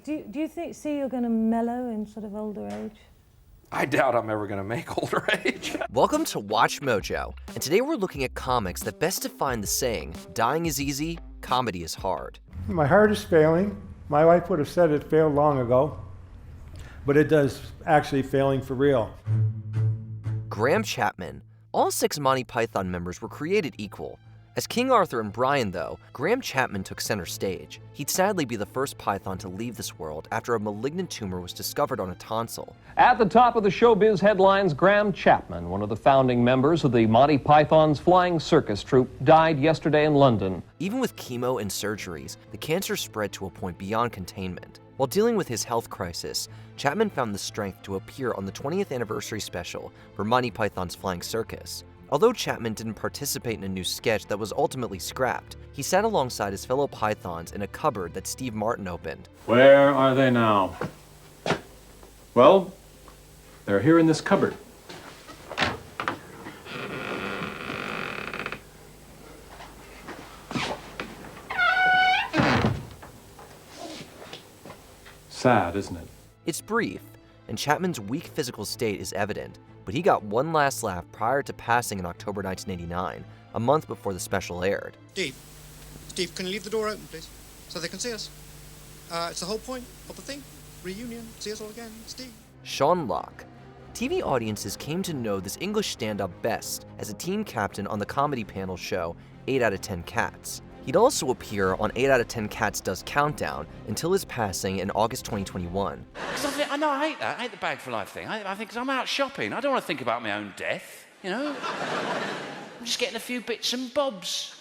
do you see you're going to mellow in sort of older age? I doubt I'm ever going to make older age. Welcome to Watch Mojo, and today we're looking at comics that best define the saying, dying is easy, comedy is hard. My heart is failing. My wife would have said it failed long ago, but it does actually failing for real. Graham Chapman. All 6 Monty Python members were created equal. As King Arthur and Brian, though, Graham Chapman took center stage. He'd sadly be the first Python to leave this world after a malignant tumor was discovered on a tonsil. At the top of the showbiz headlines, Graham Chapman, one of the founding members of the Monty Python's Flying Circus Troupe, died yesterday in London. Even with chemo and surgeries, the cancer spread to a point beyond containment. While dealing with his health crisis, Chapman found the strength to appear on the 20th anniversary special for Monty Python's Flying Circus. Although Chapman didn't participate in a new sketch that was ultimately scrapped, he sat alongside his fellow Pythons in a cupboard that Steve Martin opened. Where are they now? Well, they're here in this cupboard. Sad, isn't it? It's brief, and Chapman's weak physical state is evident, but he got one last laugh prior to passing in October 1989, a month before the special aired. Steve, can you leave the door open, please, so they can see us? It's the whole point of the thing. Reunion, see us all again, Steve. Sean Locke. TV audiences came to know this English stand-up best as a team captain on the comedy panel show 8 out of 10 Cats. He'd also appear on 8 out of 10 Cats Does Countdown until his passing in August 2021. Because I know I hate that. I hate the bag for life thing. I think 'cause I'm out shopping. I don't want to think about my own death, you know? I'm just getting a few bits and bobs.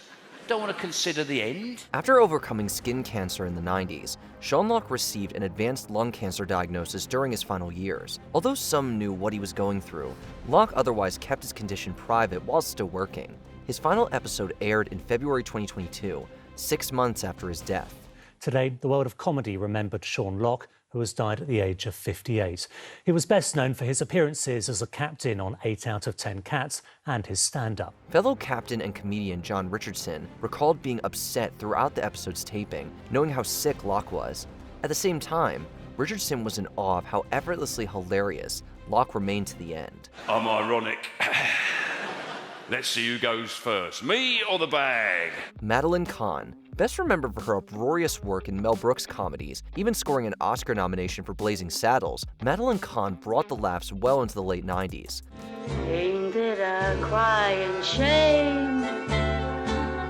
Don't want to consider the end. After overcoming skin cancer in the 90s, Sean Locke received an advanced lung cancer diagnosis during his final years. Although some knew what he was going through, Locke otherwise kept his condition private while still working. His final episode aired in February 2022, 6 months after his death. Today, the world of comedy remembered Sean Locke, who has died at the age of 58. He was best known for his appearances as a captain on 8 out of 10 Cats and his stand-up. Fellow captain and comedian John Richardson recalled being upset throughout the episode's taping, knowing how sick Locke was. At the same time, Richardson was in awe of how effortlessly hilarious Locke remained to the end. I'm ironic. Let's see who goes first, me or the bag? Madeline Kahn, best remembered for her uproarious work in Mel Brooks comedies, even scoring an Oscar nomination for Blazing Saddles, Madeline Kahn brought the laughs well into the late 90s. Ain't it a crying shame?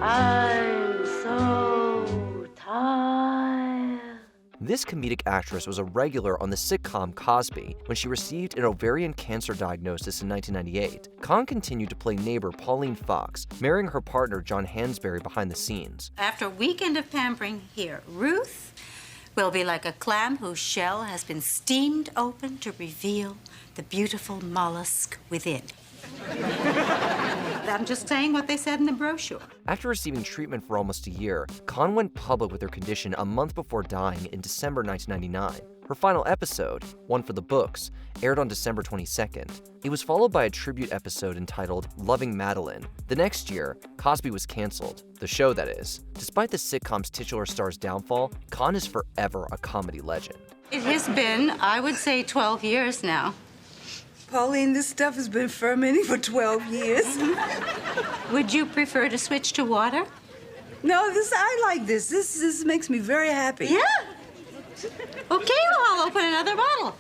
I'm so tired. This comedic actress was a regular on the sitcom Cosby when she received an ovarian cancer diagnosis in 1998. Kahn continued to play neighbor Pauline Fox, marrying her partner John Hansberry behind the scenes. After a weekend of pampering here, Ruth will be like a clam whose shell has been steamed open to reveal the beautiful mollusk within. I'm just saying what they said in the brochure. After receiving treatment for almost a year, Kahn went public with her condition a month before dying in December 1999. Her final episode, one for the books, aired on December 22nd. It was followed by a tribute episode entitled Loving Madeline. The next year, Cosby was canceled. The show, that is. Despite the sitcom's titular star's downfall, Kahn is forever a comedy legend. It has been, I would say, 12 years now. Pauline, this stuff has been fermenting for 12 years. Would you prefer to switch to water? No, I like this. This makes me very happy. Yeah? Okay, well, I'll open another bottle.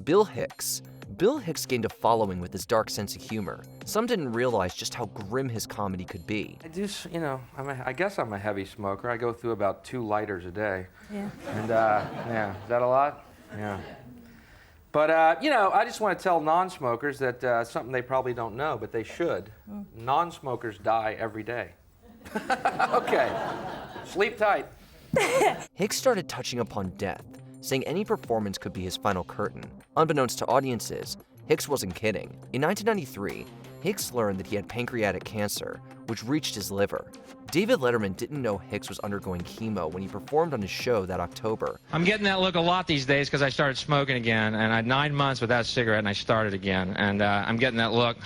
Bill Hicks. Bill Hicks gained a following with his dark sense of humor. Some didn't realize just how grim his comedy could be. I guess I'm a heavy smoker. I go through about 2 lighters a day. Yeah. And, yeah, is that a lot? Yeah. But, I just want to tell non-smokers that something they probably don't know, but they should. Non-smokers die every day. Okay. Sleep tight. Hicks started touching upon death, saying any performance could be his final curtain. Unbeknownst to audiences, Hicks wasn't kidding. In 1993, Hicks learned that he had pancreatic cancer, which reached his liver. David Letterman didn't know Hicks was undergoing chemo when he performed on his show that October. I'm getting that look a lot these days because I started smoking again, and I had 9 months without a cigarette, and I started again, and I'm getting that look.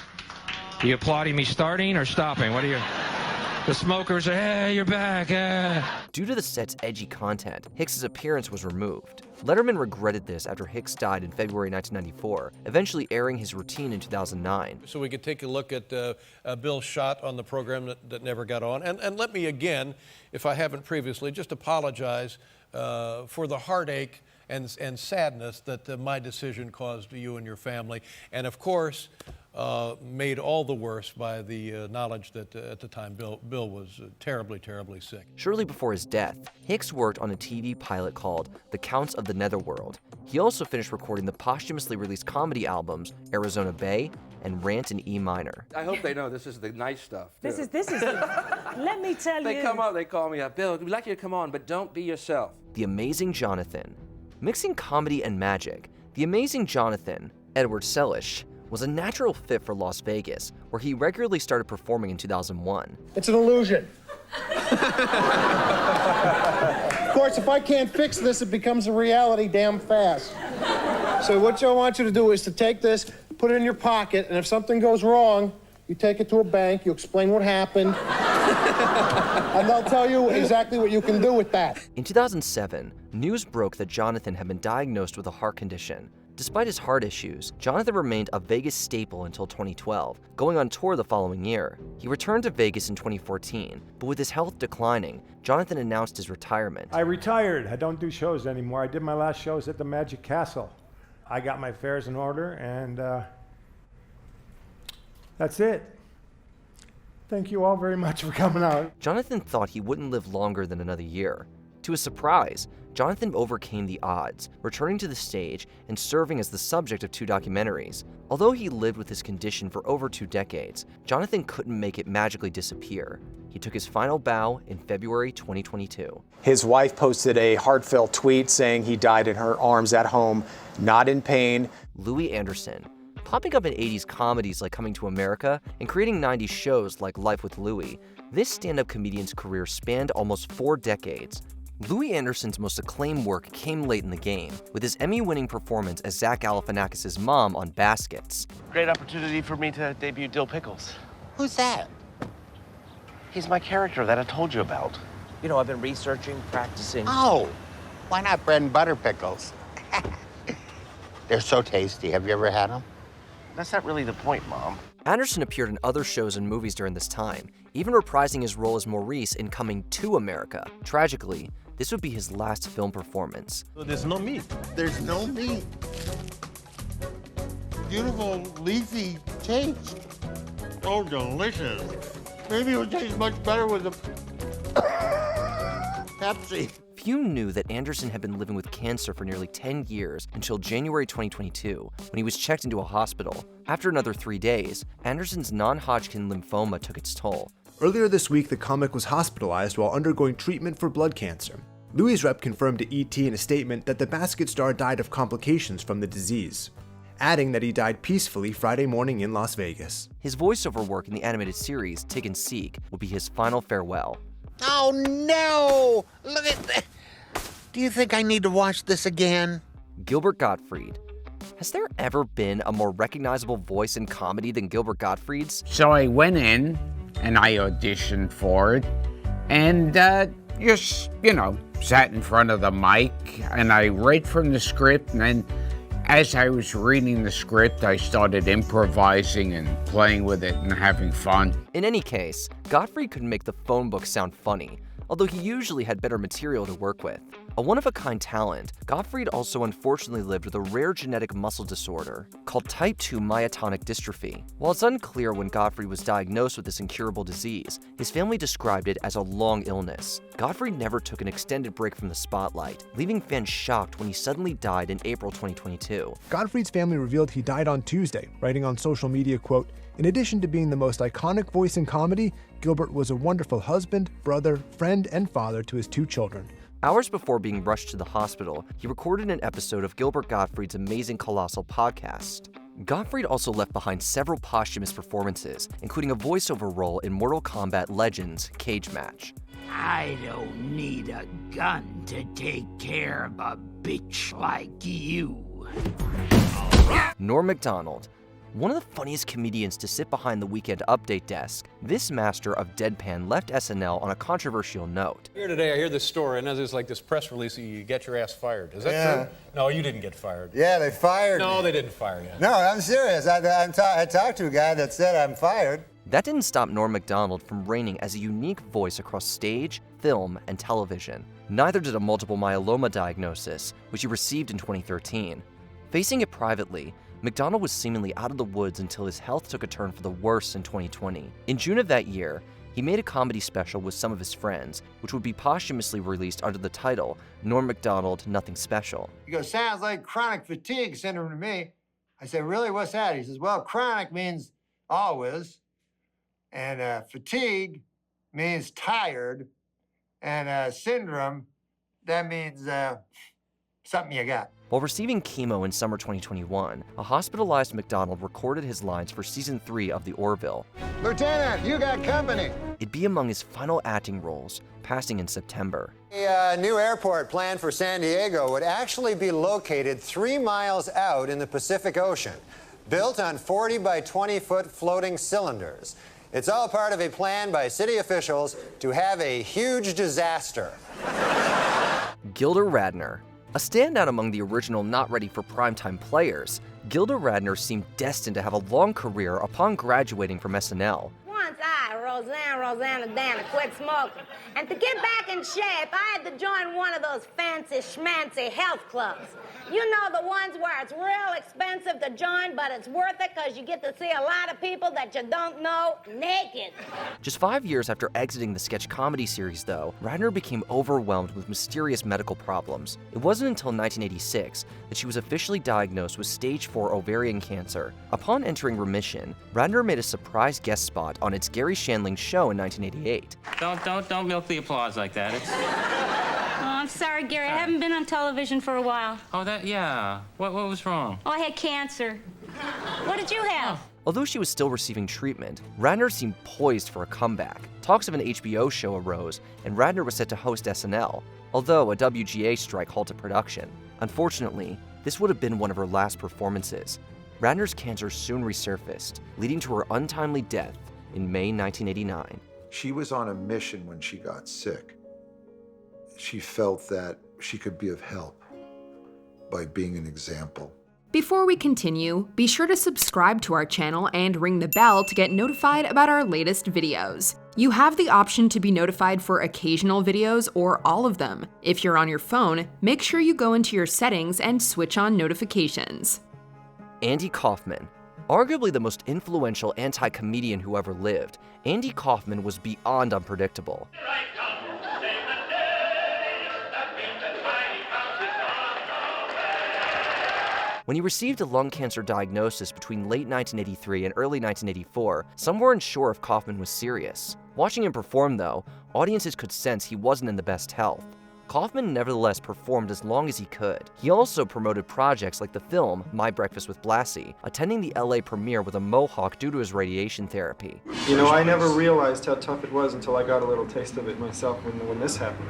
Are you applauding me starting or stopping? What The smokers are, hey, you're back. Due to the set's edgy content, Hicks's appearance was removed. Letterman regretted this after Hicks died in February 1994, eventually airing his routine in 2009. So we could take a look at Bill's shot on the program that never got on. And let me again, if I haven't previously, just apologize for the heartache and sadness that my decision caused you and your family. And of course, made all the worse by the knowledge that at the time Bill was terribly, terribly sick. Shortly before his death, Hicks worked on a TV pilot called The Counts of the Netherworld. He also finished recording the posthumously released comedy albums Arizona Bay and Rant in E minor. I hope they know this is the nice stuff. Too. This is. Let me tell you. They come up, they call me up. Bill, we'd like you to come on, but don't be yourself. The Amazing Johnathan. Mixing comedy and magic, The Amazing Johnathan, Edward Selish, was a natural fit for Las Vegas, where he regularly started performing in 2001. It's an illusion. Of course, if I can't fix this, it becomes a reality damn fast. So what I want you to do is to take this, put it in your pocket, and if something goes wrong, you take it to a bank, you explain what happened, and they'll tell you exactly what you can do with that. In 2007, news broke that Johnathan had been diagnosed with a heart condition. Despite his heart issues, Johnathan remained a Vegas staple until 2012, going on tour the following year. He returned to Vegas in 2014, but with his health declining, Johnathan announced his retirement. I retired. I don't do shows anymore. I did my last shows at the Magic Castle. I got my affairs in order, and that's it. Thank you all very much for coming out. Johnathan thought he wouldn't live longer than another year. To his surprise, Johnathan overcame the odds, returning to the stage and serving as the subject of 2 documentaries. Although he lived with his condition for over 2 decades, Johnathan couldn't make it magically disappear. He took his final bow in February 2022. His wife posted a heartfelt tweet saying he died in her arms at home, not in pain. Louie Anderson, popping up in 80s comedies like Coming to America and creating 90s shows like Life with Louie, this stand-up comedian's career spanned almost 4 decades. Louie Anderson's most acclaimed work came late in the game, with his Emmy-winning performance as Zach Galifianakis' mom on Baskets. Great opportunity for me to debut Dill Pickles. Who's that? He's my character that I told you about. You know, I've been researching, practicing. Oh, why not bread and butter pickles? They're so tasty. Have you ever had them? That's not really the point, Mom. Anderson appeared in other shows and movies during this time, even reprising his role as Maurice in Coming to America. Tragically, this would be his last film performance. There's no meat. There's no meat. Beautiful, leafy taste. Oh, delicious. Maybe it would taste much better with a Pepsi. Few knew that Anderson had been living with cancer for nearly 10 years until January 2022, when he was checked into a hospital. After another 3 days, Anderson's non-Hodgkin lymphoma took its toll. Earlier this week, the comic was hospitalized while undergoing treatment for blood cancer. Louie's rep confirmed to ET in a statement that the Basket star died of complications from the disease, adding that he died peacefully Friday morning in Las Vegas. His voiceover work in the animated series Tick and Seek would be his final farewell. Oh, no! Look at that. Do you think I need to watch this again? Gilbert Gottfried. Has there ever been a more recognizable voice in comedy than Gilbert Gottfried's? So I went in and I auditioned for it and just, sat in front of the mic and I read from the script, and then as I was reading the script, I started improvising and playing with it and having fun. In any case, Gottfried could make the phone book sound funny, although he usually had better material to work with. A one-of-a-kind talent, Gottfried also unfortunately lived with a rare genetic muscle disorder called type 2 myotonic dystrophy. While it's unclear when Gottfried was diagnosed with this incurable disease, his family described it as a long illness. Gottfried never took an extended break from the spotlight, leaving fans shocked when he suddenly died in April 2022. Gottfried's family revealed he died on Tuesday, writing on social media, quote, "In addition to being the most iconic voice in comedy, Gilbert was a wonderful husband, brother, friend, and father to his 2 children. Hours before being rushed to the hospital, he recorded an episode of Gilbert Gottfried's Amazing Colossal podcast. Gottfried also left behind several posthumous performances, including a voiceover role in Mortal Kombat Legends Cage Match. I don't need a gun to take care of a bitch like you. Norm Macdonald. One of the funniest comedians to sit behind the Weekend Update desk, this master of deadpan left SNL on a controversial note. Here today, I hear this story, and there's like this press release, you get your ass fired. Is that true? No, you didn't get fired. Yeah, they fired me. No, they didn't fire you. No, I'm serious. I talked to a guy that said I'm fired. That didn't stop Norm Macdonald from reigning as a unique voice across stage, film, and television. Neither did a multiple myeloma diagnosis, which he received in 2013. Facing it privately, Macdonald was seemingly out of the woods until his health took a turn for the worse in 2020. In June of that year, he made a comedy special with some of his friends, which would be posthumously released under the title Norm Macdonald Nothing Special. He goes, sounds like chronic fatigue syndrome to me. I said, really, what's that? He says, well, chronic means always, and fatigue means tired, and syndrome, that means something you got. While receiving chemo in summer 2021, a hospitalized Macdonald recorded his lines for season 3 of The Orville. Lieutenant, you got company. It'd be among his final acting roles, passing in September. A new airport planned for San Diego would actually be located 3 miles out in the Pacific Ocean, built on 40 by 20-foot floating cylinders. It's all part of a plan by city officials to have a huge disaster. Gilda Radner. A standout among the original not ready for primetime players, Gilda Radner seemed destined to have a long career upon graduating from SNL. Once I, Rosanna Dana, quit smoking. And to get back in shape, I had to join one of those fancy schmancy health clubs. You know, the ones where it's real expensive to join, but it's worth it because you get to see a lot of people that you don't know naked. Just 5 years after exiting the sketch comedy series, though, Radner became overwhelmed with mysterious medical problems. It wasn't until 1986 that she was officially diagnosed with stage 4 ovarian cancer. Upon entering remission, Radner made a surprise guest spot on It's Gary Shandling's show in 1988. Don't milk the applause like that. I'm sorry, Gary. I haven't been on television for a while. Oh, yeah. What was wrong? Oh, I had cancer. What did you have? Although she was still receiving treatment, Radner seemed poised for a comeback. Talks of an HBO show arose, and Radner was set to host SNL, although a WGA strike halted production. Unfortunately, this would have been one of her last performances. Radner's cancer soon resurfaced, leading to her untimely death in May 1989. She was on a mission when she got sick. She felt that she could be of help by being an example. Before we continue, be sure to subscribe to our channel and ring the bell to get notified about our latest videos. You have the option to be notified for occasional videos or all of them. If you're on your phone, make sure you go into your settings and switch on notifications. Andy Kaufman. Arguably the most influential anti-comedian who ever lived, Andy Kaufman was beyond unpredictable. When he received a lung cancer diagnosis between late 1983 and early 1984, some weren't sure if Kaufman was serious. Watching him perform, though, audiences could sense he wasn't in the best health. Kaufman nevertheless performed as long as he could. He also promoted projects like the film My Breakfast with Blassie, attending the LA premiere with a mohawk due to his radiation therapy. You know, I never realized how tough it was until I got a little taste of it myself when this happened.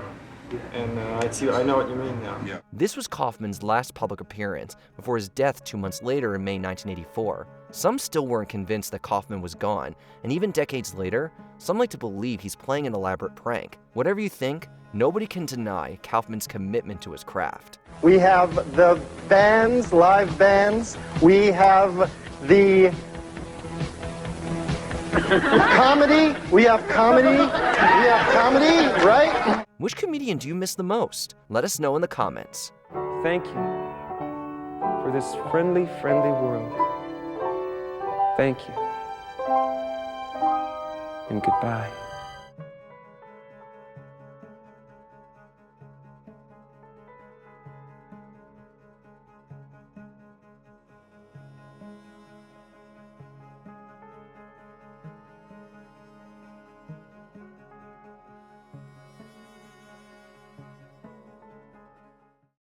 And I know what you mean now. Yeah. This was Kaufman's last public appearance before his death 2 months later in May 1984. Some still weren't convinced that Kaufman was gone, and even decades later, some like to believe he's playing an elaborate prank. Whatever you think, nobody can deny Kaufman's commitment to his craft. We have the bands, live bands. We have the comedy. We have comedy. We have comedy, right? Which comedian do you miss the most? Let us know in the comments. Thank you for this friendly world. Thank you. And goodbye.